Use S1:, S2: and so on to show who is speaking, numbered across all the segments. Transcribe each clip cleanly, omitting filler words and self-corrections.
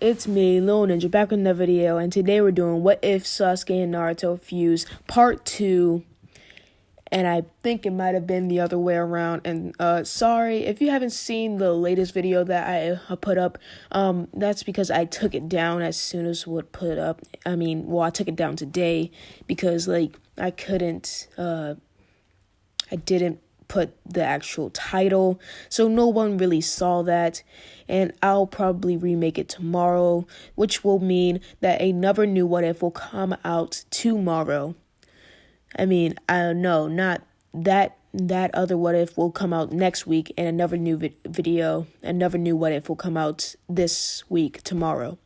S1: It's me, Lil Ninja, back with another video, and today we're doing What If Sasuke and Naruto Fuse Part 2, and I think it might have been the other way around, and sorry if you haven't seen the latest video that I put up. That's because I took it down as soon as it put up. I took it down today because, I couldn't, I didn't put the actual title, so no one really saw that, and I'll probably remake it tomorrow, which will mean that another new What If will come out tomorrow. I don't know, not that other What If will come out next week, and another new video, another new What If will come out this week, tomorrow.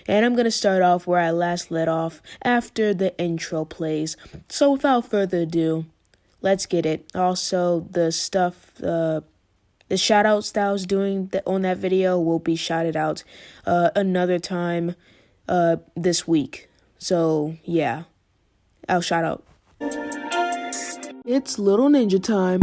S1: And I'm going to start off where I last let off after the intro plays. So without further ado, let's get it. Also, the shout outs that I was doing on that video will be shouted out another time this week. So, yeah, I'll shout out. It's Little Ninja time.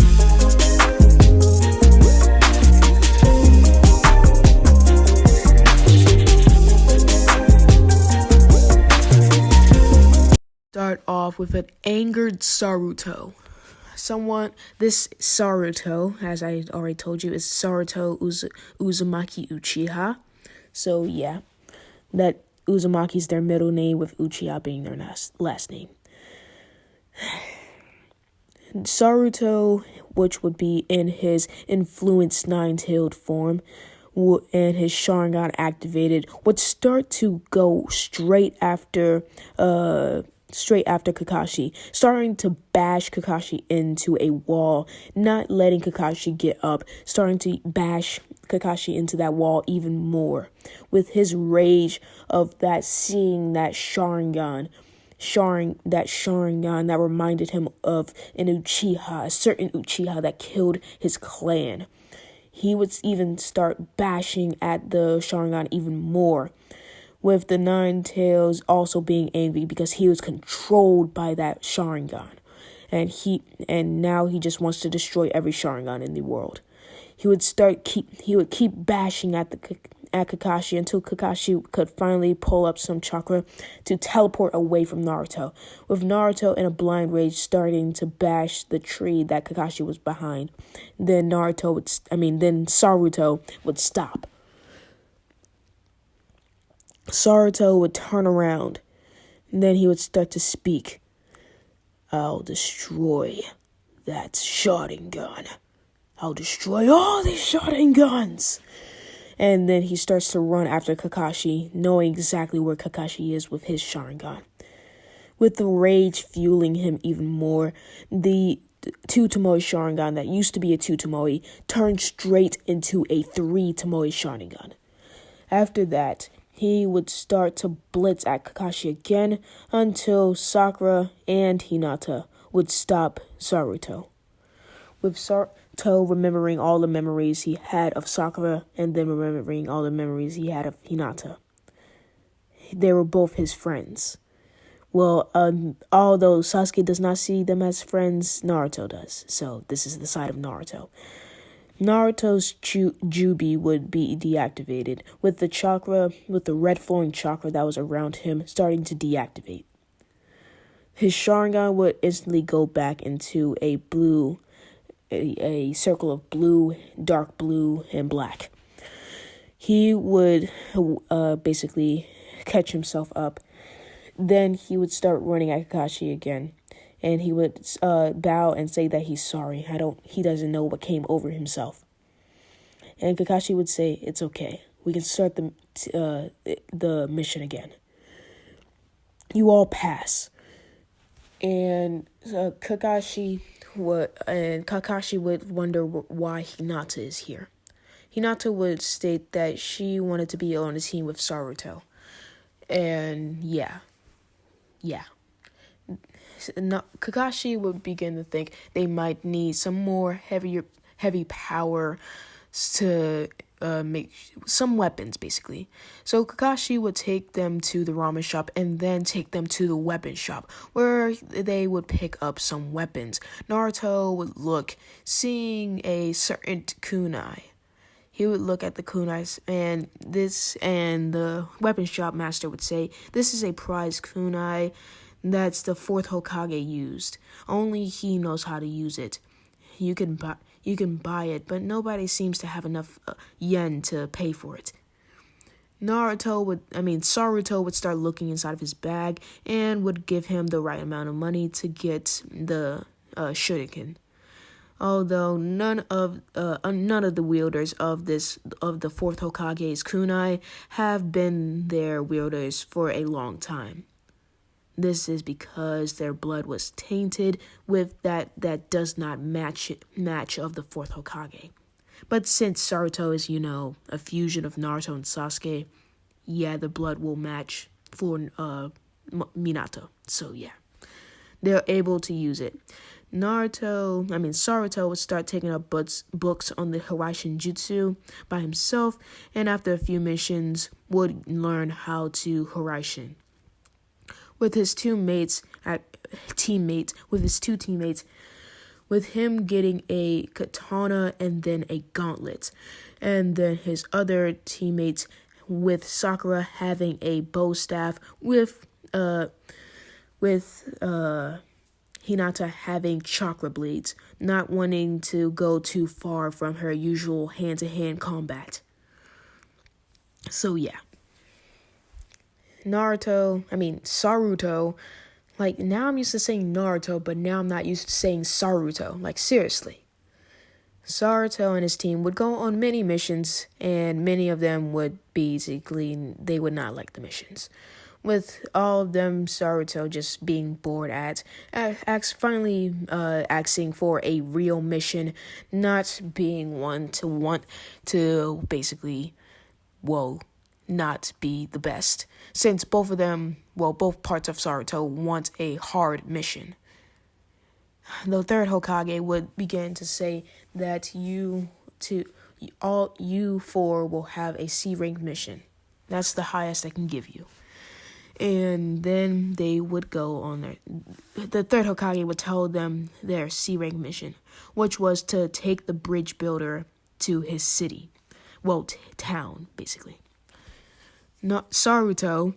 S1: Start off with an angered Naruto. This Naruto, as I already told you, is Naruto Uzumaki Uchiha. So yeah, that Uzumaki's their middle name, with Uchiha being their last name. Naruto, which would be in his influenced nine-tailed form, and his Sharingan activated, would start to go straight after Kakashi, starting to bash Kakashi into a wall, not letting Kakashi get up, starting to bash Kakashi into that wall even more, with his rage of seeing that Sharingan that reminded him of a certain Uchiha that killed his clan. He would even start bashing at the Sharingan even more, with the Nine Tails also being angry because he was controlled by that Sharingan, and now he just wants to destroy every Sharingan in the world. He would keep bashing at Kakashi until Kakashi could finally pull up some chakra to teleport away from Naruto, with Naruto in a blind rage starting to bash the tree that Kakashi was behind. Then Naruto would stop. Naruto would turn around, and then he would start to speak. I'll destroy that Sharingan. I'll destroy all these Sharingans. And then he starts to run after Kakashi, knowing exactly where Kakashi is with his Sharingan. With the rage fueling him even more, the two Tomoe Sharingan that used to be a two Tomoe turned straight into a three Tomoe Sharingan. After that, he would start to blitz at Kakashi again until Sakura and Hinata would stop Naruto. With Naruto remembering all the memories he had of Sakura and then remembering all the memories he had of Hinata. They were both his friends. Well, although Sasuke does not see them as friends, Naruto does. So this is the side of Naruto. Naruto's Jubi would be deactivated, with the red flowing chakra that was around him starting to deactivate. His Sharingan would instantly go back into a circle of blue, dark blue, and black. He would basically catch himself up. Then he would start running at Kakashi again, and he would bow and say that he's sorry. He doesn't know what came over himself. And Kakashi would say, it's okay. We can start the mission again. You all pass. And Kakashi would wonder why Hinata is here. Hinata would state that she wanted to be on a team with Naruto. And yeah. Kakashi would begin to think they might need some more heavy power to make some weapons, basically. So Kakashi would take them to the ramen shop and then take them to the weapon shop, where they would pick up some weapons. Naruto would look, seeing a certain kunai. he would look at the kunais, and the weapon shop master would say, "This is a prize kunai that's the fourth Hokage used. Only he knows how to use it. You can buy it, but nobody seems to have enough yen to pay for it." Saruto would start looking inside of his bag and would give him the right amount of money to get the shuriken. Although none of the wielders of the fourth Hokage's kunai have been their wielders for a long time. This is because their blood was tainted with that does not match of the fourth Hokage. But since Saruto is, a fusion of Naruto and Sasuke, yeah, the blood will match for Minato. So yeah, they're able to use it. Saruto would start taking up books on the Hiraishin Jutsu by himself, and after a few missions, would learn how to Hiraishin. With his two teammates, with him getting a katana and then a gauntlet, and then his other teammates with Sakura having a bow staff, with Hinata having chakra blades, not wanting to go too far from her usual hand-to-hand combat. So yeah. Saruto, now I'm used to saying Naruto, but now I'm not used to saying Saruto, seriously. Saruto and his team would go on many missions, and many of them would they would not like the missions. With all of them, Saruto just being bored finally asking for a real mission, not being one to want to basically, not be the best. Since both parts of Saruto want a hard mission. The third Hokage would begin to say that you four will have a C-rank mission. That's the highest I can give you. And then they would go on the third Hokage would tell them their C-rank mission, which was to take the bridge builder to his city. Town, basically. Saruto,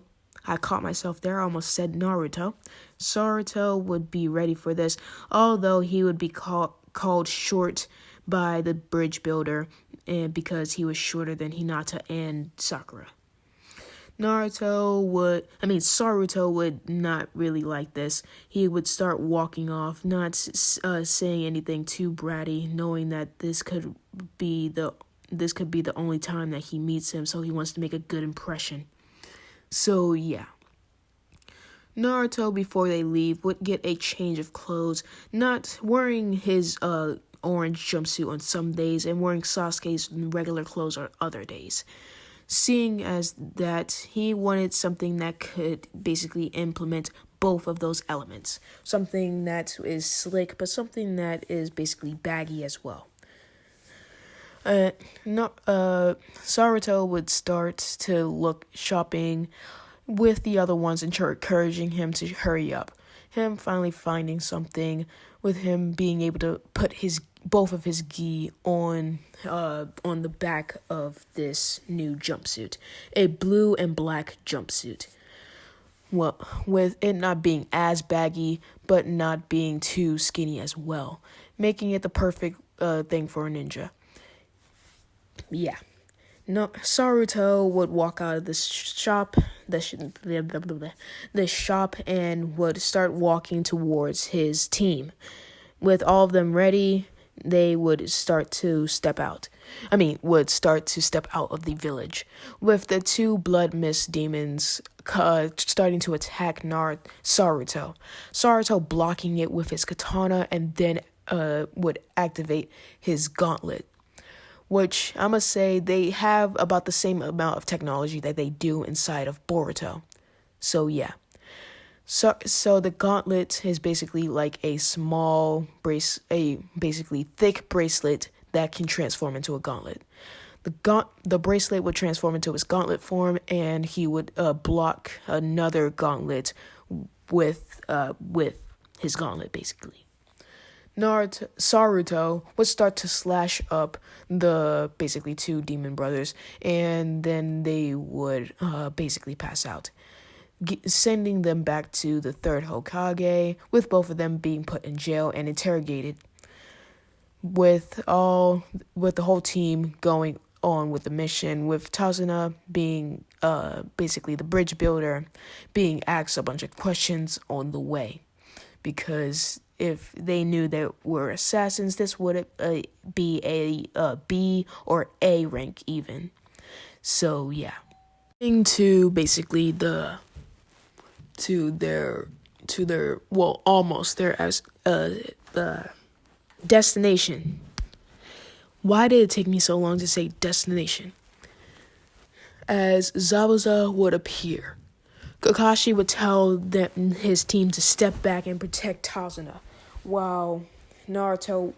S1: I caught myself there, I almost said Naruto. Saruto would be ready for this, although he would be called short by the bridge builder, and because he was shorter than Hinata and Sakura. Saruto would not really like this. He would start walking off, not saying anything too bratty, knowing that this could be the only time that he meets him, so he wants to make a good impression. So yeah. Naruto, before they leave, would get a change of clothes, not wearing his orange jumpsuit on some days and wearing Sasuke's regular clothes on other days. Seeing as that he wanted something that could basically implement both of those elements. Something that is slick, but something that is basically baggy as well. Saruto would start to look shopping with the other ones, encouraging him to hurry up. Him finally finding something, with him being able to put both of his gi on the back of this new jumpsuit, a blue and black jumpsuit. Well, with it not being as baggy, but not being too skinny as well, making it the perfect thing for a ninja. Yeah. Saruto would walk out of this shop, and would start walking towards his team. With all of them ready, they would start to step out of the village, with the two blood mist demons starting to attack Saruto. Saruto blocking it with his katana, and then would activate his gauntlet, which I must say they have about the same amount of technology that they do inside of Boruto. So yeah. So the gauntlet is basically like a basically thick bracelet that can transform into a gauntlet. The bracelet would transform into his gauntlet form, and he would block another gauntlet with his gauntlet, basically. Saruto would start to slash up the basically two demon brothers, and then they would basically pass out, sending them back to the third Hokage, with both of them being put in jail and interrogated, with the whole team going on with the mission, with Tazuna being basically the bridge builder, being asked a bunch of questions on the way, because if they knew they were assassins, this would be a B or A rank even. So yeah, to basically almost their as destination. Why did it take me so long to say destination? As Zabuza would appear, Kakashi would tell his team to step back and protect Tazuna, while Saruto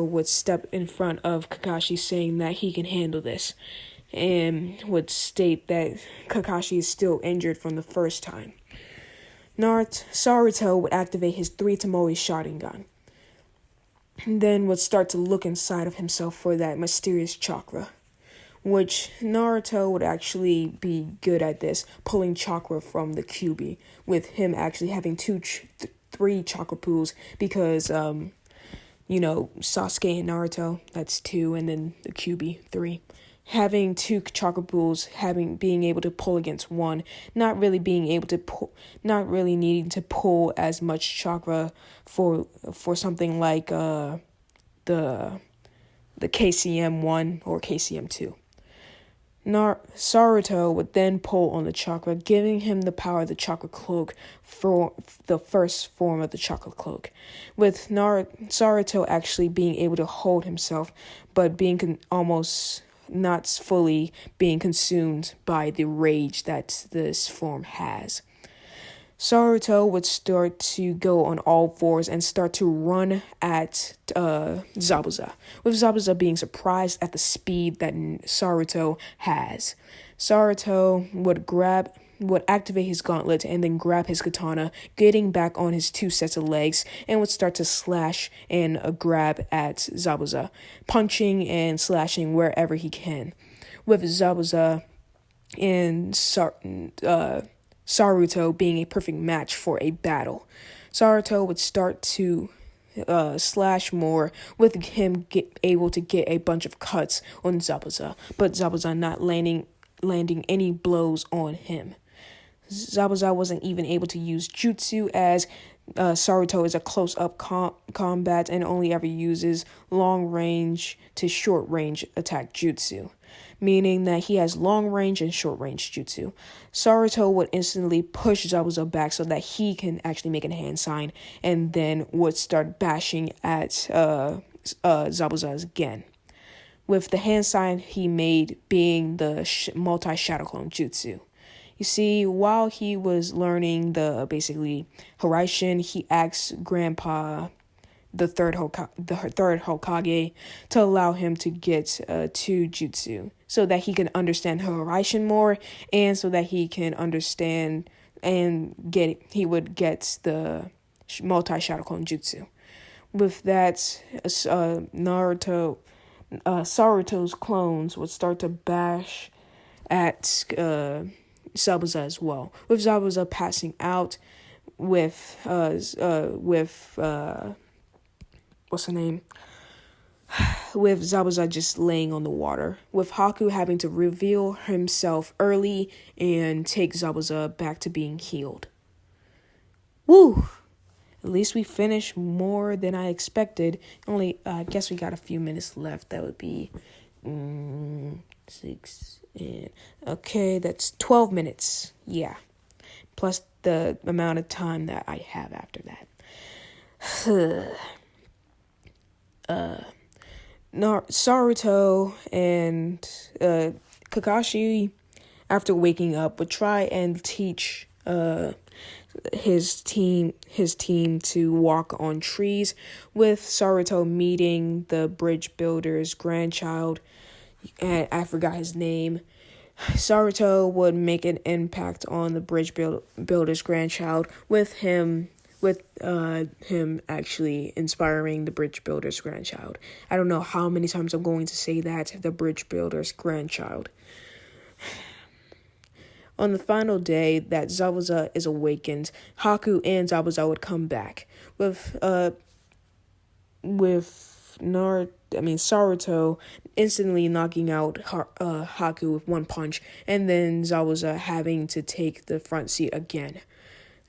S1: would step in front of Kakashi, saying that he can handle this, and would state that Kakashi is still injured from the first time. Saruto would activate his 3 Tomoe Sharingan, and then would start to look inside of himself for that mysterious chakra, which Naruto would actually be good at this, pulling chakra from the Kyuubi, with him actually having 3 chakra pools, because, Sasuke and Naruto, that's 2, and then the Kyuubi, 3. Having 2 chakra pools, being able to pull against 1, not really needing to pull as much chakra for something like the KCM 1 or KCM 2. Saruto would then pull on the chakra, giving him the power of the chakra cloak for the first form of the chakra cloak, with Saruto actually being able to hold himself, but being almost not fully being consumed by the rage that this form has. Saruto would start to go on all fours and start to run at Zabuza, with Zabuza being surprised at the speed that Saruto has. Saruto would activate his gauntlet and then grab his katana, getting back on his 2 sets of legs, and would start to slash and grab at Zabuza, punching and slashing wherever he can, with Zabuza and Saruto being a perfect match for a battle. Saruto would start to slash more, with him able to get a bunch of cuts on Zabuza, but Zabuza not landing any blows on him. Zabuza wasn't even able to use jutsu, as Saruto is a close-up combat and only ever uses long-range to short-range attack jutsu, meaning that he has long-range and short-range jutsu. Saruto would instantly push Zabuza back so that he can actually make a hand sign, and then would start bashing at Zabuza again, with the hand sign he made being the multi-shadow clone jutsu. You see, while he was learning the basically Hiraishin, he asked Grandpa, the third Hokage, to allow him to get 2 jutsu, so that he can understand Hiraishin more, and so that he can understand and he would get the multi-shadow clone jutsu. With that, Saruto's clones would start to bash at Zabuza as well, with Zabuza passing out, with what's her name? With Zabuza just laying on the water, with Haku having to reveal himself early and take Zabuza back to being healed. Woo! At least we finished more than I expected. Only, I guess we got a few minutes left. That would be 6 and okay, that's 12 minutes. Yeah, plus the amount of time that I have after that. Saruto and Kakashi, after waking up, would try and teach his team to walk on trees, with Saruto meeting the bridge builder's grandchild, and I forgot his name. Saruto would make an impact on the bridge builder's grandchild, with him with him actually inspiring the bridge builder's grandchild. I don't know how many times I'm going to say that, the bridge builder's grandchild. On the final day that Zabuza is awakened, Haku and Zabuza would come back with Saruto instantly knocking out Haku with one punch, and then Zabuza having to take the front seat again.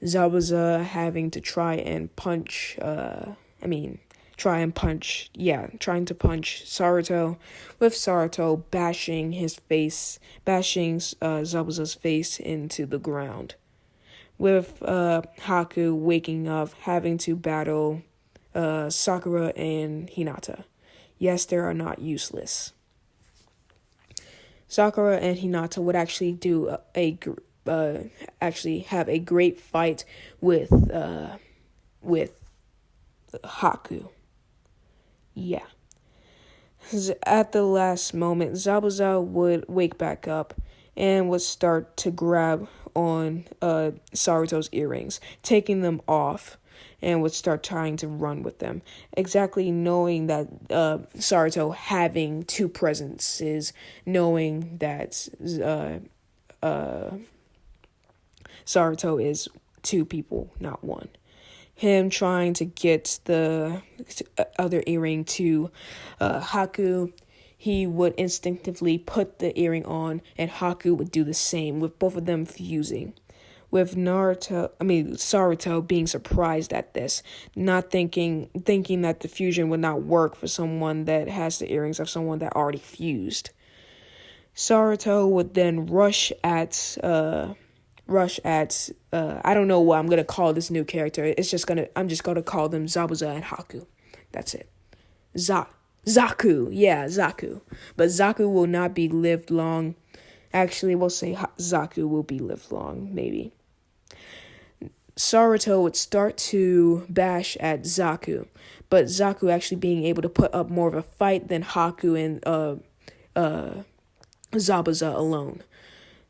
S1: Zabuza having to trying to punch Saruto, with Saruto bashing Zabuza's face into the ground. With Haku waking up, having to battle Sakura and Hinata. Yes, they are not useless. Sakura and Hinata would actually do have a great fight with Haku. Yeah. At the last moment, Zabuza would wake back up and would start to grab on Saruto's earrings, taking them off, and would start trying to run with them. Exactly knowing that Saruto having two presences, knowing that Saruto is two people, not one. Him trying to get the other earring to Haku, he would instinctively put the earring on, and Haku would do the same, with both of them fusing. With Saruto being surprised at this, not thinking that the fusion would not work for someone that has the earrings of someone that already fused. Saruto would then rush at I don't know what I'm gonna call this new character. I'm just gonna call them Zabuza and Haku. That's it. Zaku. Yeah, Zaku. But Zaku will not be lived long. Actually, we'll say Zaku will be lived long, maybe. Saruto would start to bash at Zaku, but Zaku actually being able to put up more of a fight than Haku and Zabuza alone.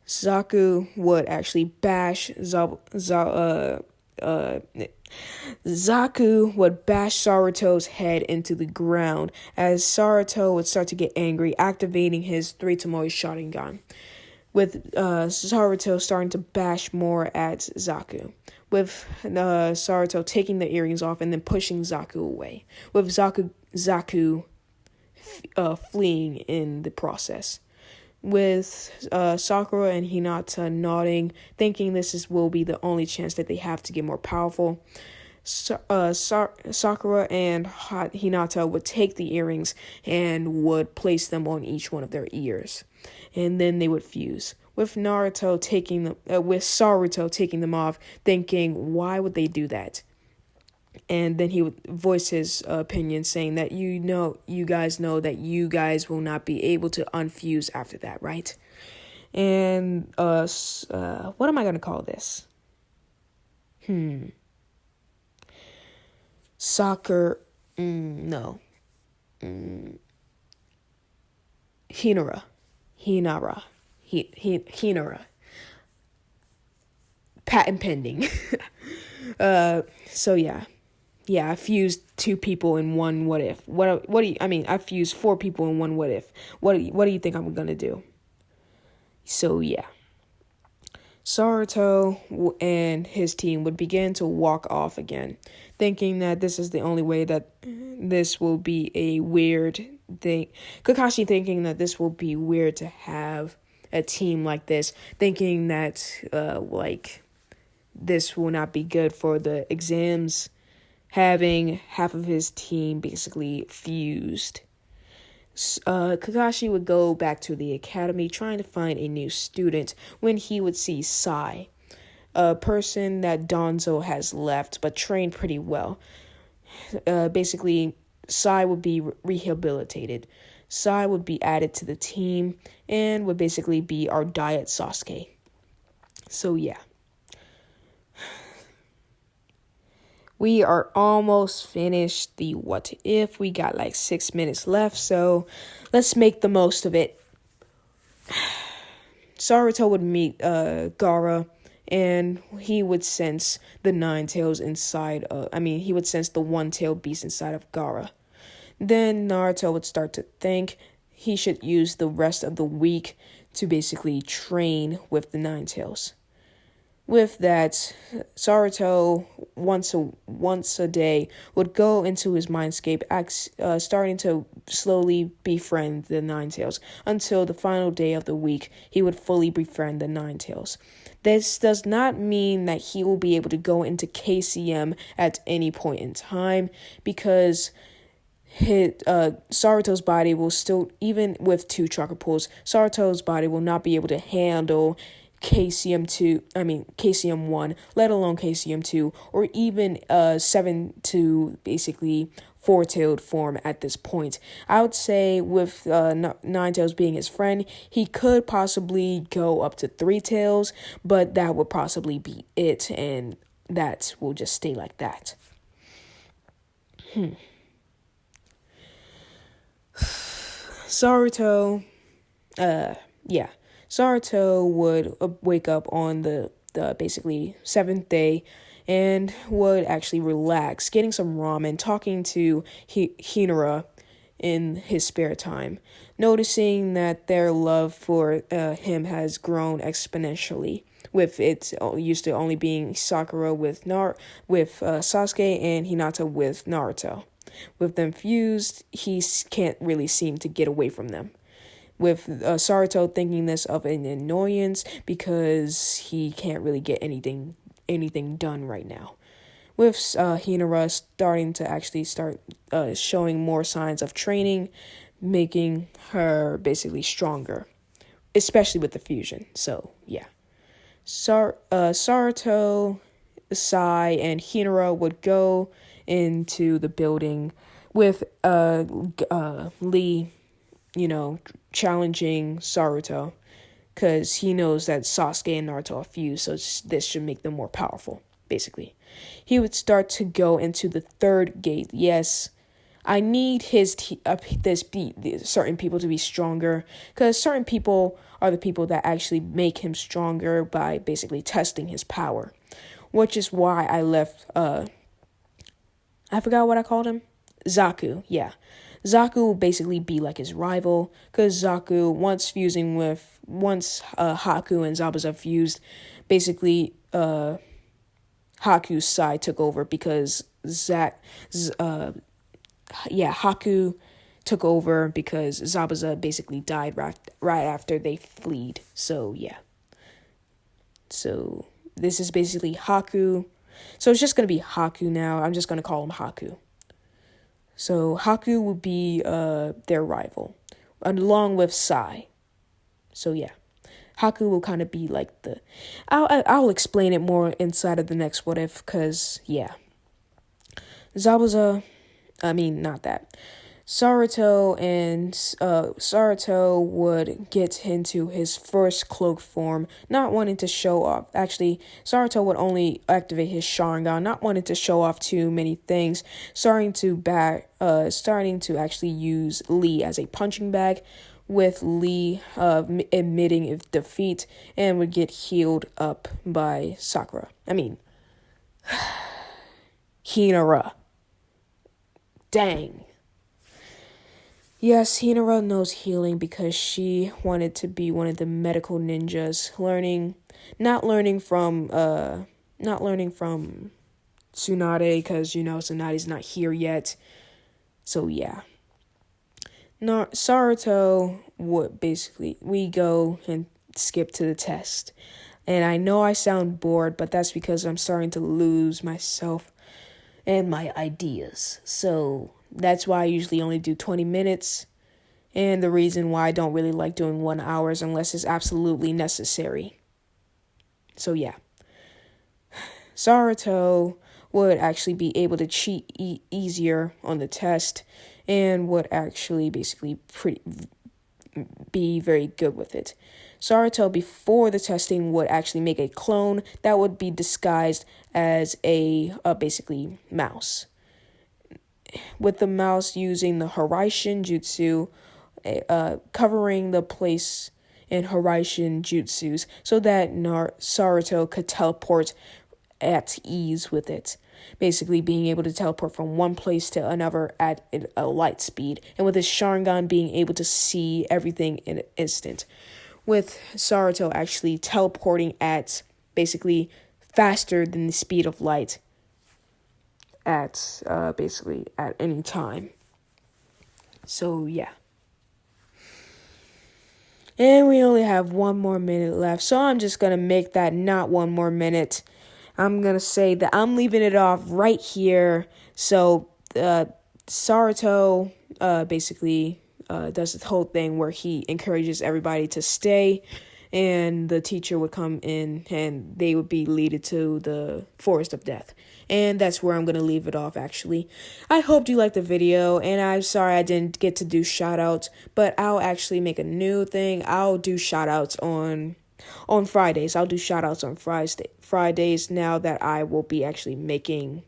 S1: Zaku would actually bash Zaku would bash Saruto's head into the ground as Saruto would start to get angry, activating his 3 Tomoe Sharingan, with Saruto starting to bash more at Zaku, with Saruto taking the earrings off and then pushing Zaku away, with Zaku fleeing in the process. With Sakura and Hinata nodding, thinking will be the only chance that they have to get more powerful. Sakura and Hinata would take the earrings and would place them on each one of their ears, and then they would fuse. With Saruto taking them off, thinking, why would they do that? And then he would voice his opinion, saying that you guys know that you guys will not be able to unfuse after that, right? And what am I gonna call this? Soccer. No. Hinara. Patent pending. So yeah. Yeah, I fused 2 people in one what if. I fused 4 people in one what if. What do you think I'm gonna do? So yeah. Saruto and his team would begin to walk off again, thinking that this is the only way that this will be a weird thing. Kakashi thinking that this will be weird to have a team like this, thinking that this will not be good for the exams, having half of his team basically fused. Kakashi would go back to the academy trying to find a new student when he would see Sai, a person that Donzo has left but trained pretty well. Basically, Sai would be rehabilitated. Sai would be added to the team and would basically be our diet Sasuke. So yeah. We are almost finished the what if. We got like 6 minutes left, so let's make the most of it. Saruto would meet Gaara and he would sense the nine tails inside he would sense the one-tailed beast inside of Gaara. Then Naruto would start to think he should use the rest of the week to basically train with the nine tails. With that, Saruto once a day would go into his mindscape, starting to slowly befriend the Nine Tails until the final day of the week. He would fully befriend the Nine Tails. This does not mean that he will be able to go into KCM at any point in time, because Saruto's body will still, even with two chakra pools, Saruto's body will not be able to handle KCM 1, let alone KCM 2, or even 7 to basically four-tailed form at this point. I would say with Nine Tails being his friend, he could possibly go up to 3 tails, but that would possibly be it, and that will just stay like that. Saruto, Saruto would wake up on the basically 7th day and would actually relax, getting some ramen, talking to Hinura in his spare time, noticing that their love for him has grown exponentially, with it used to only being Sakura with Sasuke and Hinata with Naruto. With them fused, he can't really seem to get away from them. With Saruto thinking this of an annoyance because he can't really get anything done right now. With Hinura starting to actually start showing more signs of training, making her basically stronger, especially with the fusion. So yeah, Saruto, Sai, and Hinura would go into the building with Lee, challenging Saruto, because he knows that Sasuke and Naruto are fused, so this should make them more powerful, basically. He would start to go into the 3rd gate. Yes, I need certain people to be stronger, because certain people are the people that actually make him stronger by basically testing his power, which is why I left, I forgot what I called him? Zaku, yeah. Zaku will basically be like his rival, because Zaku, once Haku and Zabuza fused, basically Haku's side took over, because Haku took over because Zabuza basically died right after they fled. So yeah. So this is basically Haku. So it's just going to be Haku now. I'm just going to call him Haku. So Haku will be their rival, along with Sai. So yeah, Haku will kind of be like I'll explain it more inside of the next what if, because yeah. Saruto would get into his first cloak form, not wanting to show off. Actually, Saruto would only activate his Sharingan, not wanting to show off too many things, starting to actually use Lee as a punching bag, with Lee admitting defeat and would get healed up by Hinura. Dang. Yes, Hinura knows healing because she wanted to be one of the medical ninjas, not learning from Tsunade, because Tsunade's not here yet. So yeah. Saruto would we go and skip to the test. And I know I sound bored, but that's because I'm starting to lose myself and my ideas. So that's why I usually only do 20 minutes. And the reason why I don't really like doing 1 hour unless it's absolutely necessary. So yeah. Saruto would actually be able to cheat easier on the test, and would actually basically be very good with it. Saruto, before the testing, would actually make a clone that would be disguised as a basically mouse, with the mouse using the Hiraishin Jutsu, covering the place and Hiraishin jutsus so that Saruto could teleport at ease with it. Basically being able to teleport from one place to another at a light speed, and with his Sharingan being able to see everything in an instant. With Saruto actually teleporting at basically faster than the speed of light at basically at any time. So yeah. And we only have 1 more minute left, so I'm just gonna make that not 1 more minute. I'm gonna say that I'm leaving it off right here. So Saruto basically does this whole thing where he encourages everybody to stay, and the teacher would come in and they would be leaded to the forest of death. And that's where I'm going to leave it off, actually. I hope you liked the video, and I'm sorry I didn't get to do shoutouts, but I'll actually make a new thing. I'll do shoutouts on Fridays. I'll do shoutouts on Fridays now that I will be actually making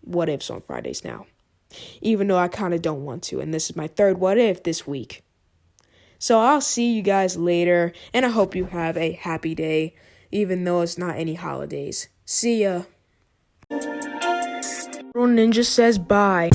S1: what ifs on Fridays now. Even though I kind of don't want to, and this is my third what if this week. So I'll see you guys later, and I hope you have a happy day, even though it's not any holidays. See ya. Ninja says bye.